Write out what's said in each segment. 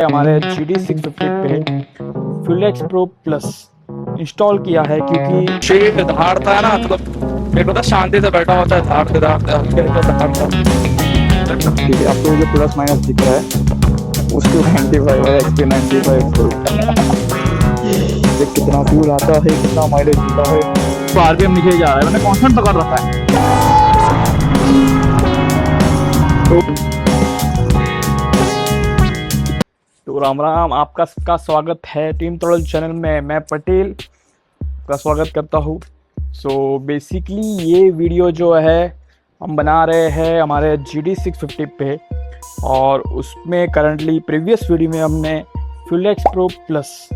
हमारे GT650 पे फ्यूलेक्स pro plus install किया है क्योंकि शेड धारता है ना, मतलब मेरे को तो शांति से बैठा होता है, धारते धारते हल्के हल्के धारता। ठीक है, आपको जो प्लस माइनस दिख रहा है उसके 95 है, XP 95 फुल। ये कितना फ्यूल आता है, कितना माइलेज देता है, तो आरपीएम नीचे जा रहा है, मैंने कांस्टेंट पकड़ रखा है। तो राम राम, आपका सबका स्वागत है टीम तोड़ल चैनल में। मैं पटेल का स्वागत करता हूँ। सो बेसिकली ये वीडियो जो है हम बना रहे हैं हमारे GT650 पे, और उसमें करंटली प्रीवियस वीडियो में हमने फ्यूलेक्स प्रो प्लस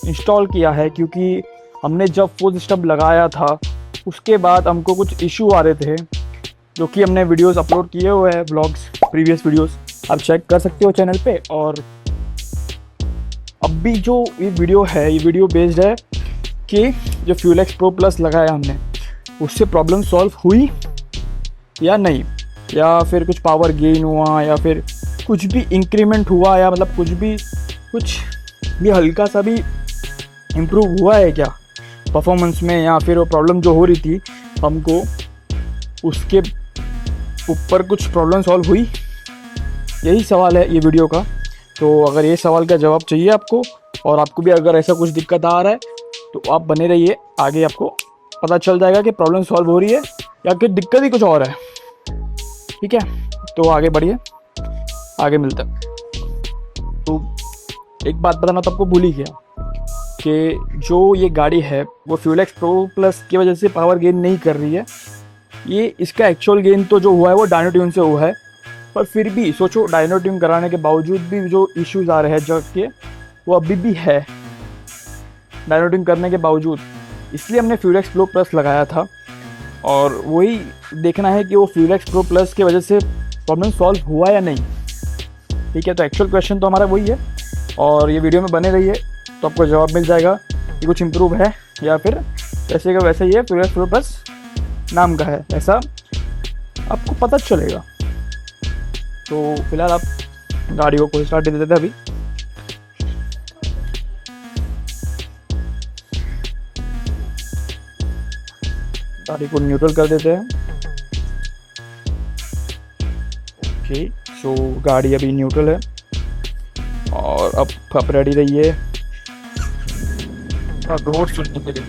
इंस्टॉल किया है क्योंकि हमने जब फुल सिस्टम लगाया था उसके बाद हमको कुछ इशू आ रहे थे, जो कि हमने वीडियोस अपलोड किए हुए हैं, व्लॉग्स, प्रीवियस वीडियोस आप चेक कर सकते हो चैनल पे। और अभी जो ये वीडियो है, ये वीडियो बेस्ड है कि जो फ्यूलेक्स प्रो प्लस लगाया हमने उससे प्रॉब्लम सॉल्व हुई या नहीं, या फिर कुछ पावर गेन हुआ, या फिर कुछ भी इंक्रीमेंट हुआ, या मतलब कुछ भी हल्का सा भी इम्प्रूव हुआ है क्या परफॉर्मेंस में, या फिर वो प्रॉब्लम जो हो रही थी हमको उसके ऊपर कुछ प्रॉब्लम सॉल्व हुई। यही सवाल है ये वीडियो का। तो अगर ये सवाल का जवाब चाहिए आपको, और आपको भी अगर ऐसा कुछ दिक्कत आ रहा है तो आप बने रहिए, आगे आपको पता चल जाएगा कि प्रॉब्लम सॉल्व हो रही है या कि दिक्कत ही कुछ और है। ठीक है, तो आगे बढ़िए, आगे मिलते हैं। तो एक बात बताना तो आपको भूल ही गया कि जो ये गाड़ी है वो फ्यूलेक्स प्रो प्लस की वजह से पावर गेन नहीं कर रही है। ये इसका एक्चुअल गेन तो जो हुआ है वो डायनो ट्यून से हुआ है, पर फिर भी सोचो, डायनो ट्यून कराने के बावजूद भी जो इश्यूज आ रहे हैं जग के, वो अभी भी है डायनो ट्यून करने के बावजूद। इसलिए हमने फ्यूलेक्स प्रो प्लस लगाया था, और वही देखना है कि वो फ्यूलेक्स प्रो प्लस की वजह से प्रॉब्लम सॉल्व हुआ या नहीं। ठीक है, तो एक्चुअल क्वेश्चन तो हमारा वही है, और ये वीडियो में बने रहिए तो आपको जवाब मिल जाएगा कि कुछ इम्प्रूव है या फिर वैसे का वैसे ही है, फ्यूलेक्स प्रो प्लस नाम का है, ऐसा आपको पता चलेगा। तो फिलहाल आप गाड़ी को कोई स्टार्ट दे देते थे अभी। गाड़ी को न्यूट्रल कर देते हैं। ओके, सो गाड़ी अभी न्यूट्रल है, और अब रेडी रहिए रोड सुनने के लिए।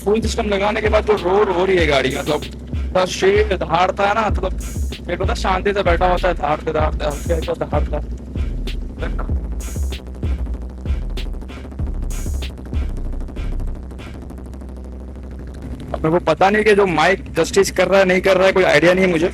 फुल सिस्टम लगाने के बाद जो रोड हो रही है गाड़ी का, मतलब शेड धारता है ना, मतलब मेरे को तो शांति से बैठा होता है, धारते धारते हल्के हल्के धारता। अब मेरे को पता नहीं कि जो माइक जस्टिस कर रहा है नहीं कर रहा है, कोई आइडिया नहीं है मुझे।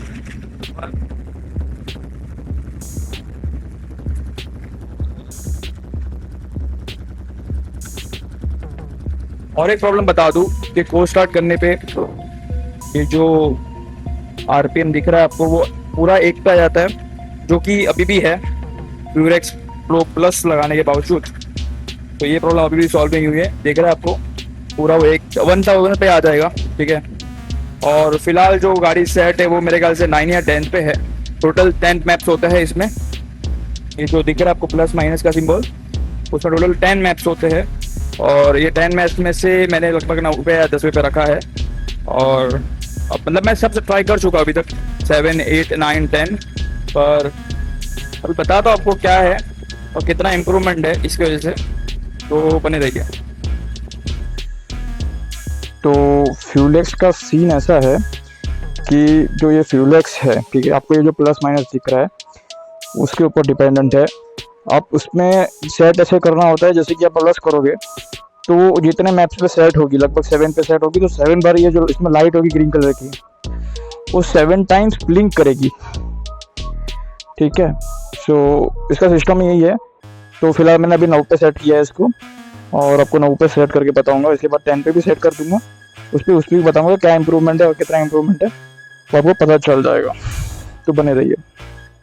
और एक प्रॉब्लम बता दूं कि को स्टार्ट करने पे ये जो आरपीएम दिख रहा है आपको, वो पूरा एक पे आ जाता है, जो कि अभी भी है फ्यूलेक्स प्रो प्लस लगाने के बावजूद। तो ये प्रॉब्लम अभी भी सॉल्व नहीं हुई है। देख रहा है आपको पूरा वो 1000 पे आ जाएगा। ठीक है, और फिलहाल जो गाड़ी सेट है वो मेरे ख्याल से 9 या 10 पे है। टोटल 10 मैप्स होते हैं इसमें। ये जो दिख रहा है आपको प्लस माइनस का सिंबल, उसमें टोटल 10 मैप्स होते हैं, और ये 10 मैच में से मैंने लगभग 9 या 10 पे रखा है। और अब मतलब मैं सबसे ट्राई कर चुका अभी तक 7, 8, 9, 10, पर अभी बता दो आपको क्या है और कितना इम्प्रूवमेंट है इसकी वजह से, तो बने रहिए। तो फ्यूलेक्स का सीन ऐसा है कि जो ये फ्यूलेक्स है, ठीक है, आपको ये जो प्लस माइनस दिख रहा है उसके ऊपर डिपेंडेंट है। आप उसमें सेट ऐसे करना होता है, जैसे कि आप प्लस करोगे तो जितने मैप्स पे सेट होगी, लगभग 7 पे सेट होगी, तो 7 बार ये जो इसमें लाइट होगी ग्रीन कलर की, वो 7 टाइम्स ब्लिंक करेगी। ठीक है, सो इसका सिस्टम यही है। तो फिलहाल मैंने अभी 9 पे सेट किया है इसको, और आपको 9 पे सेट करके बताऊंगा। इसके बाद 10 पे भी सेट कर दूंगा, उस पर भी बताऊंगा क्या इंप्रूवमेंट है और कितना इंप्रूवमेंट है, तो आपको पता चल जाएगा। तो बने रहिए,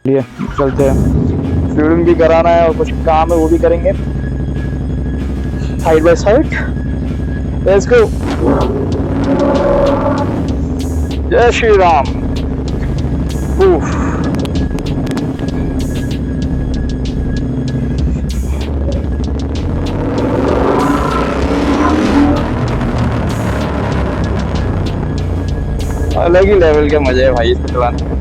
चलिए चलते हैं। फ्यूलिंग भी कराना है और कुछ काम है वो भी करेंगे side by side. Let's go. जय श्री राम। उफ, अलग ही लेवल के मजे है भाई इसको चलाने में।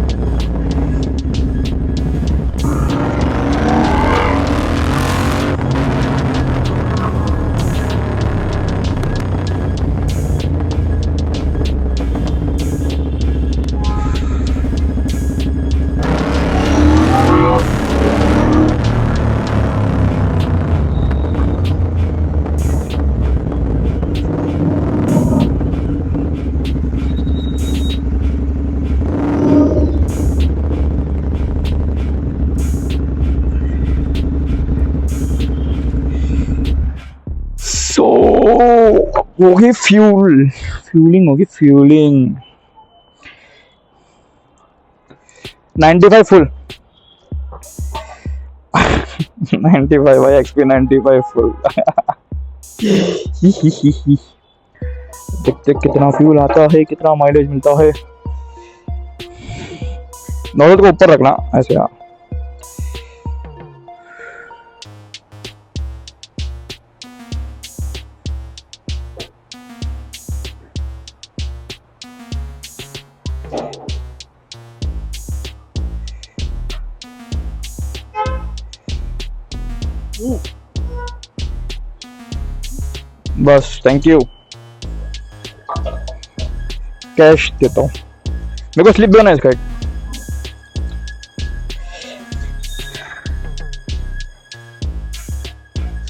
होगी फ्यूलिंग होगी, फ्यूलिंग 95 फुल 95 भाई, XP 95 फुल देखते कितना फ्यूल आता है, कितना माइलेज मिलता है। नॉलेज को ऊपर रखना ऐसे। हाँ, बस थैंक यू, कैश देता हूँ, मेरे को स्लिप दो ना इसका एक।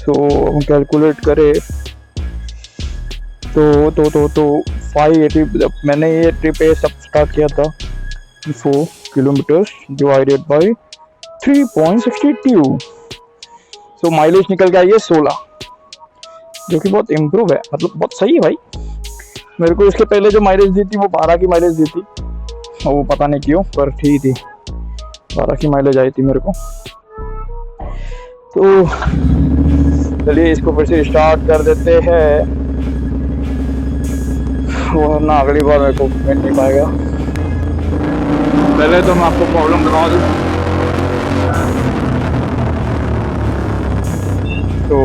तो हम कैलकुलेट करें तो 580, मैंने ये ट्रिप सब स्टार्ट किया था 4 किलोमीटर्स डिवाइडेड बाय 3.62, तो माइलेज निकल गया ये 16, जो कि बहुत इम्प्रूव है, मतलब बहुत सही है भाई। मेरे को इसके पहले जो माइलेज दी थी वो 12 की माइलेज दी थी, और वो पता नहीं क्यों पर ठीक थी, 12 की माइलेज आई थी मेरे को। तो चलिए इसको फिर से स्टार्ट कर देते हैं, वरना अगली बार मेरे को मिल नहीं पाएगा। पहले तो मैं आपको प्रॉब्लम बता दूँ, तो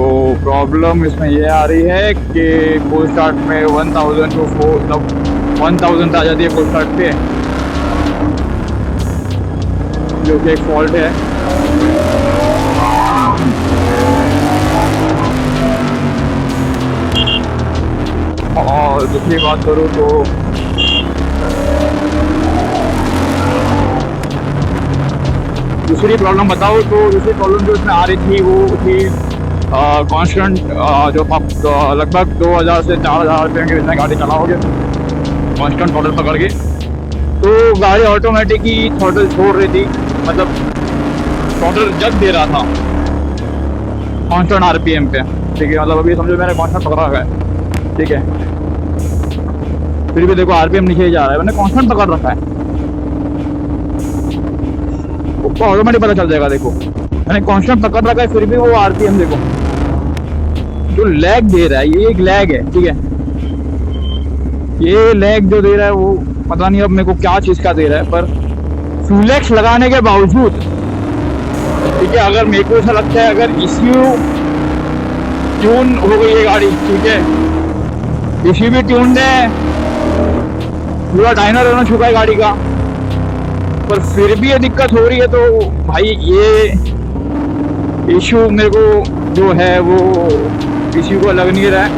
प्रॉब्लम इसमें ये आ रही है कि कोल्ड स्टार्ट में 1000 to 1000 आ जाती है कोल्ड स्टार्ट पे, जो कि एक फॉल्ट है। और दूसरी बात करूँ तो दूसरी प्रॉब्लम बताओ, तो दूसरी प्रॉब्लम जो इसमें आ रही थी वो थी कांस्टेंट, जो आप लगभग 2000 से 4000 रुपये के जितना गाड़ी चलाओगे कांस्टेंट थ्रॉटल पकड़ के, तो गाड़ी ऑटोमेटिक ही थ्रॉटल छोड़ रही थी, मतलब थ्रॉटल जग दे रहा था कांस्टेंट RPM पे, ठीक है। मतलब अभी समझो मैंने कांस्टेंट पकड़ा रखा है, ठीक है, फिर भी देखो RPM नीचे जा रहा है, मैंने कांस्टेंट पकड़ रखा है, उसको ऑटोमेटिक पता चल जाएगा। देखो मैंने कांस्टेंट पकड़ रखा है, फिर भी वो RPM देखो जो लैग दे रहा है, ये एक लैग है, ठीक है। ये लैग जो दे रहा है वो पता नहीं अब मेरे को क्या चीज़ का दे रहा है, पर फ्यूलेक्स लगाने के बावजूद, ठीक है, अगर मेरे को ऐसा लगता है अगर ECU ट्यून हो गई है गाड़ी, ठीक है, ECU भी ट्यून है, पूरा डायनर होना चुका है गाड़ी का, पर फिर भी ये दिक्कत हो रही है, तो भाई ये इशू मेरे को जो है वो किसी को लग नहीं रहा है।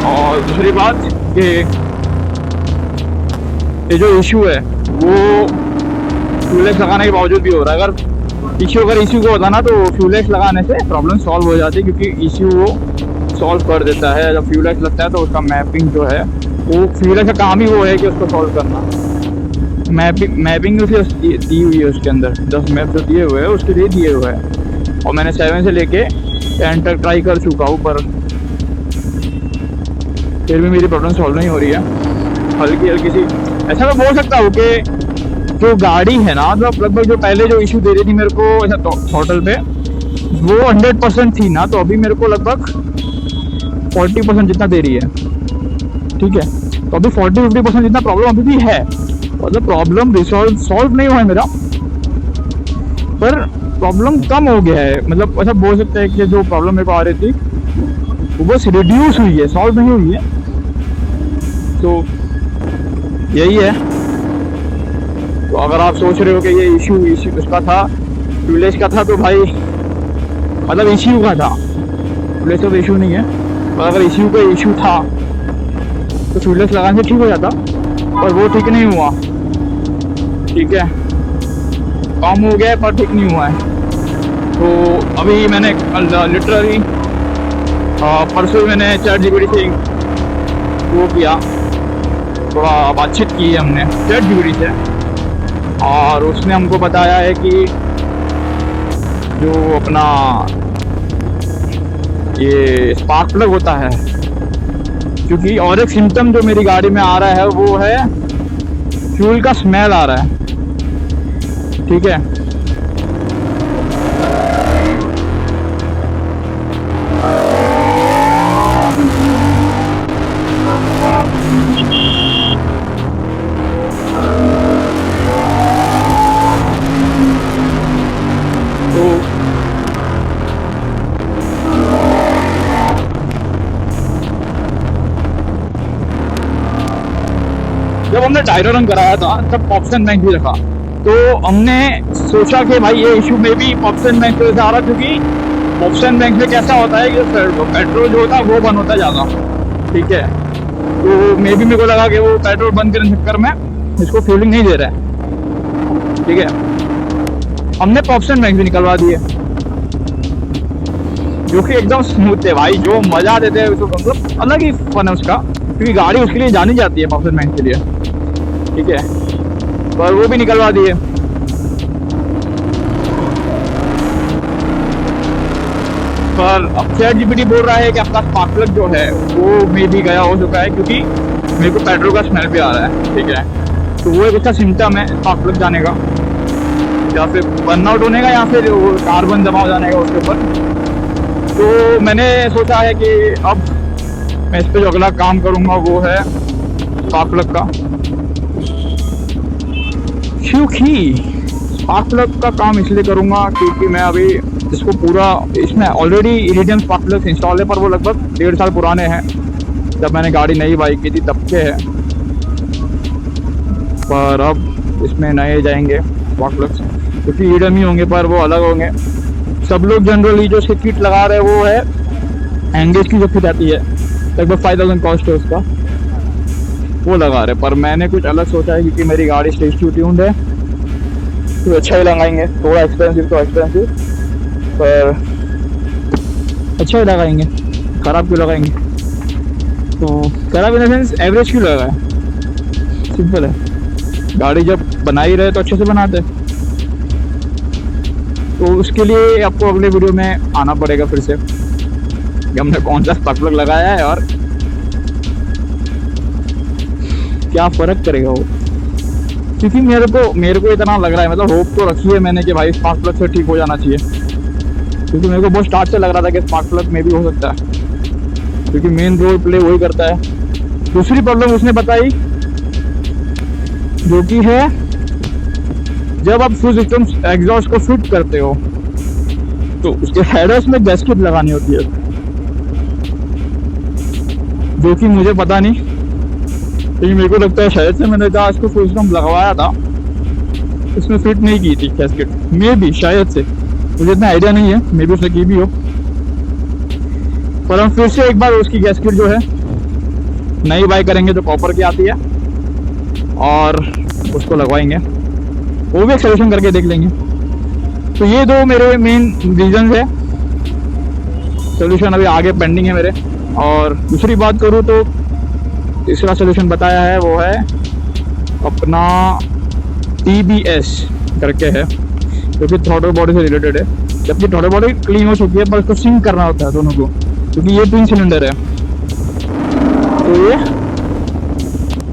और दूसरी बात कि ये जो इशू है वो फ्यूलेक्स लगाने के बावजूद भी हो रहा है। अगर इशू को होता ना तो फ्यूलेक्स लगाने से प्रॉब्लम सॉल्व हो जाती, क्योंकि इशू वो सॉल्व कर देता है। जब फ्यूलेक्स लगता है तो उसका मैपिंग जो है वो फ्यूलेक्स का काम ही वो है कि उसको सॉल्व करना। मैपिंग उसे दी हुई है उसके अंदर, 10 मैप जो दिए हुए हैं उसके लिए दिए हुए हैं, और मैंने 7 से लेके 10 तक ट्राई कर चुका हूँ, पर फिर भी मेरी प्रॉब्लम सॉल्व नहीं हो रही है। हल्की सी ऐसा मैं बोल सकता हूँ कि जो गाड़ी है ना, तो लगभग जो पहले जो इशू दे रही थी मेरे को ऐसा होटल पे, वो 100% थी ना, तो अभी मेरे को लगभग 40% जितना दे रही है, ठीक है। तो अभी 40-50% जितना प्रॉब्लम अभी भी है, मतलब प्रॉब्लम सॉल्व नहीं हुआ है मेरा, पर प्रॉब्लम कम हो गया है। मतलब ऐसा बोल सकते हैं कि जो प्रॉब्लम मेरे को आ रही थी वो बस रिड्यूस हुई है, सॉल्व नहीं हुई है। तो यही है। तो अगर आप सोच रहे हो कि ये इशू उसका था, फ्यूलेक्स का था, तो भाई मतलब इशू का था, फ्यूलेक्स का तो इशू नहीं है। पर अगर इशू का इशू था तो फ्यूलेक्स लगाने से ठीक हो जाता, पर वो ठीक नहीं हुआ। ठीक है, कम हो गया पर ठीक नहीं हुआ है। तो अभी मैंने लिटरली परसों मैंने ChatGPT से वो किया, थोड़ा बातचीत की है हमने ChatGPT से, और उसने हमको बताया है कि जो अपना ये स्पार्क प्लग होता है, क्योंकि और एक सिम्टम जो मेरी गाड़ी में आ रहा है वो है फ्यूल का स्मेल आ रहा है। ठीक है, जब हमने टायरो रंग कराया था तब ऑप्शन बैंक भी रखा, तो हमने सोचा कि भाई ये इशू में भी ऑप्शन बैंक से आ रहा, क्योंकि ऑप्शन बैंक में कैसा होता है कि पेट्रोल जो होता है वो बंद होता है ज़्यादा। ठीक है, तो मेरे को लगा कि वो पेट्रोल बंद करने के चक्कर में इसको फ्यूलिंग नहीं दे रहा है। ठीक है, हमने ऑप्शन बैंक भी निकलवा दिए, जो कि एकदम स्मूथ है भाई, जो मजा देते हैं उसको, मतलब अलग ही फन है उसका, क्योंकि गाड़ी उसके लिए जानी जाती है ऑप्शन बैंक के लिए। ठीक है, पर वो भी निकलवा दिए। पर अब ChatGPT बोल रहा है कि आपका स्पार्क प्लग जो है वो मे भी गया हो चुका है, क्योंकि मेरे को पेट्रोल का स्मेल भी आ रहा है। ठीक है, तो वो एक अच्छा सिम्टम है स्पार्क प्लग जाने का, या फिर बर्नआउट होने का, या फिर कार्बन जमा हो जाने का उसके ऊपर। तो मैंने सोचा है कि अब मैं इस पर जो अगला काम करूँगा वो है स्पार्क प्लग का, क्योंकि स्पार्क प्लग का काम इसलिए करूँगा क्योंकि मैं अभी इसको पूरा, इसमें already iridium spark plug install है, पर वो लगभग 1.5 साल पुराने हैं, जब मैंने गाड़ी नई बाई की थी तब के हैं। पर अब इसमें नए जाएंगे स्पार्क प्लग्स, क्योंकि इरिडियम ही होंगे पर वो अलग होंगे। सब लोग जनरली जो इसकी किट लगा रहे हैं वो है एंगेज की जो किट आती है, लगभग 5000 कॉस्ट है उसका, वो लगा रहे। पर मैंने कुछ अलग सोचा है, क्योंकि मेरी गाड़ी स्टेज टू ट्यून्ड है, तो अच्छा ही लगाएंगे, थोड़ा एक्सपेंसिव तो एक्सपेंसिव, पर अच्छा ही लगाएंगे, ख़राब क्यों लगाएंगे। तो ख़राब इन द सेंस एवरेज क्यों लगाए, सिंपल है, गाड़ी जब बना ही रहे तो अच्छे से बनाते। तो उसके लिए आपको अगले वीडियो में आना पड़ेगा फिर से कि हमने कौन सा स्पार्क प्लग लगाया है और क्या फ़र्क करेगा वो। क्योंकि मेरे को इतना लग रहा है, मतलब होप तो रखी है मैंने कि भाई स्पार्क प्लग से ठीक हो जाना चाहिए, क्योंकि मेरे को बहुत स्टार्ट से लग रहा था कि स्पार्क प्लग में भी हो सकता है, क्योंकि मेन रोल प्ले वही करता है। दूसरी प्रॉब्लम उसने बताई जो कि है जब आप फ्यूज सिस्टम एग्जॉस्ट को फिट करते हो तो उसके हेडर्स में गैस्केट लगानी होती है, जो कि मुझे पता नहीं, लेकिन मेरे को लगता है शायद से मैंने जहाँ इसको फ्यूज सिस्टम लगवाया था उसमें फिट नहीं की थी गैस्केट, मे भी, शायद से, मुझे इतना आइडिया नहीं है, मे भी उसने की भी हो। पर हम फिर से एक बार उसकी गैस्केट जो है नई बाई करेंगे जो कॉपर की आती है और उसको लगवाएंगे, वो भी एक सोल्यूशन करके देख लेंगे। तो ये दो मेरे मेन रीजन है, सोल्यूशन अभी आगे पेंडिंग है मेरे। और दूसरी बात करूँ तो तीसरा सोल्यूशन बताया है वो है अपना TBS करके है, जो कि थ्रॉटल बॉडी से रिलेटेड है, जबकि थ्रॉटल बॉडी क्लीन हो चुकी है पर उसको सिंक करना होता है दोनों को, क्योंकि ये ट्विन सिलेंडर है। तो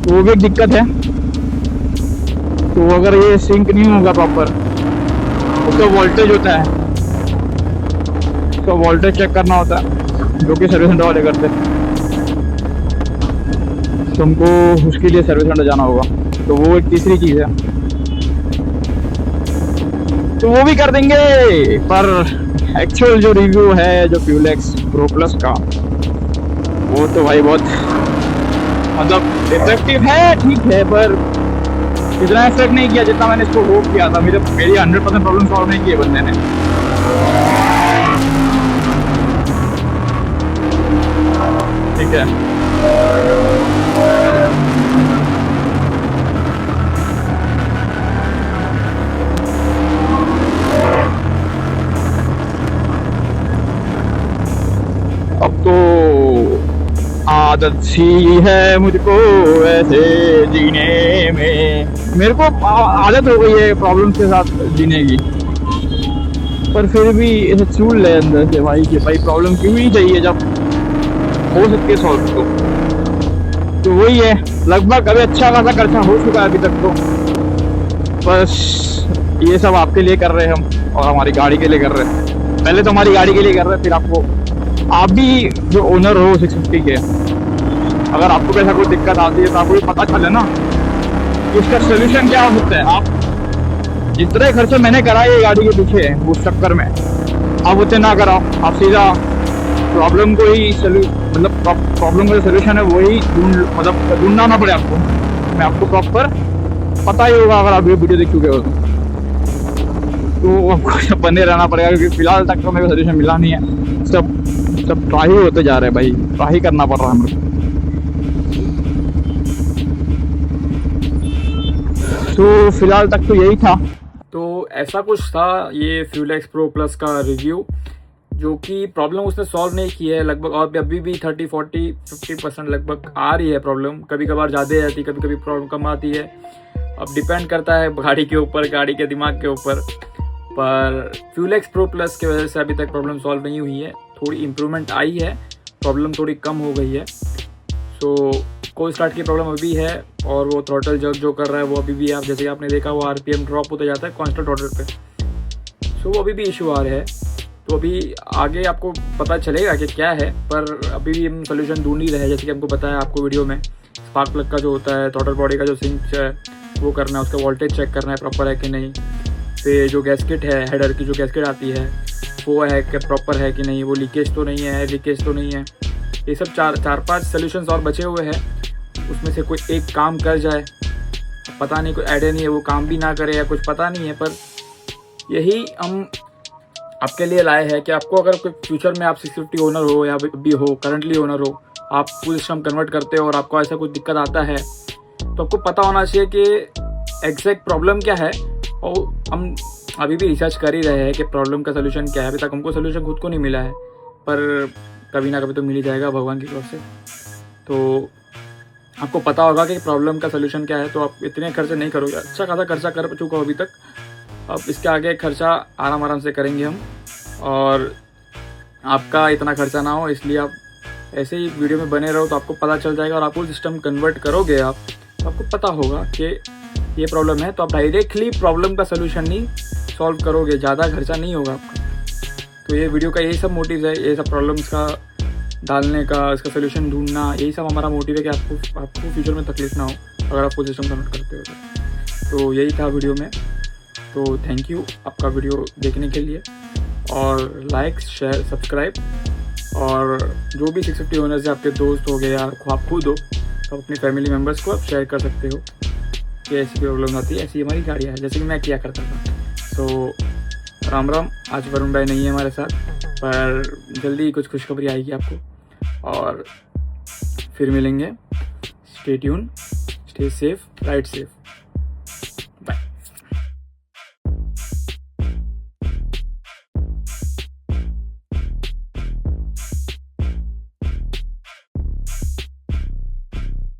वो भी एक दिक्कत है। तो अगर ये सिंक नहीं होगा प्रॉपर, उसका वोल्टेज होता है, उसका वोल्टेज चेक करना होता है, जो कि सर्विस सेंटर वाले करते हैं, तो हमको उसके लिए सर्विस सेंटर जाना होगा। तो वो एक तीसरी चीज़ है, तो वो भी कर देंगे। पर एक्चुअल जो रिव्यू है जो फ्यूलेक्स प्रो प्लस का, वो तो भाई बहुत मतलब इफेक्टिव है, ठीक है, पर इतना इफेक्ट नहीं किया जितना मैंने इसको होप किया था। मेरी 100% प्रॉब्लम सॉल्व नहीं किए बंदे ने। ठीक है, अब तो आदत सी है मुझको ऐसे जीने में, मेरे को आदत हो गई है प्रॉब्लम्स के साथ जीने की। पर फिर भी ऐसे चूल ले अंदर से भाई कि भाई प्रॉब्लम क्यों ही चाहिए जब हो सकती है सॉल्व। तो वही है, लगभग अभी अच्छा खासा खर्चा हो चुका है अभी तक। तो बस ये सब आपके लिए कर रहे हैं हम, और हमारी गाड़ी के लिए कर रहे हैं। पहले तो हमारी गाड़ी के लिए कर रहे हैं, फिर आपको, आप भी जो ओनर हो 650 के, अगर आपको कैसा कोई दिक्कत आती है तो आपको भी पता चले ना कि इसका सोल्यूशन क्या हो सकता है। आप जितने खर्चे मैंने कराए ये गाड़ी के पीछे उस चक्कर में, आप उतने ना कराओ। आप सीधा प्रॉब्लम को ही मतलब प्रॉब्लम का जो सोल्यूशन है वही ढूंढना ना पड़े आपको। मैं आपको प्रॉपर पता ही होगा अगर आप ये वीडियो देख चुके हो तो आपको बने रहना पड़ेगा, क्योंकि फिलहाल तक तो मेरे को सोल्यूशन मिला नहीं है। सब ट्राई होते जा रहे हैं भाई, ट्राई करना पड़ रहा है मेरे को। तो फिलहाल तक तो यही था। तो ऐसा कुछ था ये फ्यूलेक्स प्रो प्लस का रिव्यू, जो कि प्रॉब्लम उसने सॉल्व नहीं की है लगभग, और अभी भी 30, 40, 50% लगभग आ रही है प्रॉब्लम। कभी कभार ज़्यादा आती है, कभी कभी प्रॉब्लम कम आती है। अब डिपेंड करता है गाड़ी के ऊपर, गाड़ी के दिमाग के ऊपर। पर फ्यूलेक्स प्रो प्लस की वजह से अभी तक प्रॉब्लम सॉल्व नहीं हुई है, थोड़ी इम्प्रूवमेंट आई है, प्रॉब्लम थोड़ी कम हो गई है। सो कोल्ड स्टार्ट की प्रॉब्लम अभी है, और वो थ्रॉटल जग जो कर रहा है वो अभी भी, आप जैसे आपने देखा वो RPM ड्रॉप होता जाता है कॉन्स्टेंट ऑर्डर पे। सो वो अभी भी इशू आ रहा है। तो अभी आगे आपको पता चलेगा कि क्या है, पर अभी भी हम सोल्यूशन ढूंढ ही रहे हैं। जैसे कि हमको बताया आपको वीडियो में, स्पार्क प्लग का जो होता है, थ्रॉटल बॉडी का जो सिंक है वो करना है, उसका वोल्टेज चेक करना है प्रॉपर है कि नहीं। फिर जो गैस्केट है, हेडर की जो गैस्केट आती है वो है कि प्रॉपर है कि नहीं, वो लीकेज तो नहीं है, लीकेज तो नहीं है। ये सब चार पांच सोल्यूशंस और बचे हुए हैं, उसमें से कोई एक काम कर जाए। पता नहीं, कोई आइडिया नहीं है, वो काम भी ना करे या कुछ पता नहीं है। पर यही हम आपके लिए लाए हैं कि आपको अगर कोई फ्यूचर में आप 650 ओनर हो या भी हो, करंटली ओनर हो, आप फुल सिस्टम कन्वर्ट करते हो और आपको ऐसा कुछ दिक्कत आता है, तो आपको पता होना चाहिए कि एग्जैक्ट प्रॉब्लम क्या है। और हम अभी भी रिसर्च कर ही रहे हैं कि प्रॉब्लम का सोल्यूशन क्या है। अभी तक हमको सोल्यूशन खुद को नहीं मिला है, पर कभी ना कभी तो मिल ही जाएगा भगवान की तरफ से। तो आपको पता होगा कि प्रॉब्लम का सोल्यूशन क्या है, तो आप इतने खर्चे नहीं करोगे। अच्छा खासा खर्चा कर चुका हो अभी तक, अब इसके आगे खर्चा आराम से करेंगे हम, और आपका इतना खर्चा ना हो, इसलिए आप ऐसे ही वीडियो में बने रहो तो आपको पता चल जाएगा। और आपको सिस्टम कन्वर्ट करोगे आप, तो आपको पता होगा कि ये प्रॉब्लम है, तो आप डायरेक्टली प्रॉब्लम का सोल्यूशन नहीं सॉल्व करोगे, ज़्यादा खर्चा नहीं होगा आपका। तो ये वीडियो का यही सब मोटिव है, ये सब प्रॉब्लम्स का डालने का, इसका सोल्यूशन ढूंढना, यही सब हमारा मोटिव है कि आपको फ्यूचर में तकलीफ ना हो अगर आप फुल सिस्टम कन्वर्ट करते हो। तो यही था वीडियो में। तो थैंक यू आपका वीडियो देखने के लिए, और लाइक, शेयर, सब्सक्राइब, और जो भी 650 ओनर्स है, आपके दोस्त हो गए या आप खुद हो, तो अपने फैमिली मेम्बर्स को आप शेयर कर सकते हो कि ऐसी प्रॉब्लम आती है, ऐसी हमारी गाड़ियाँ है, जैसे कि मैं किया करता था। सो राम राम। आज वरुण भाई नहीं है हमारे साथ, पर जल्दी ही कुछ खुशखबरी आएगी आपको, और फिर मिलेंगे। Stay tune, stay safe, ride safe.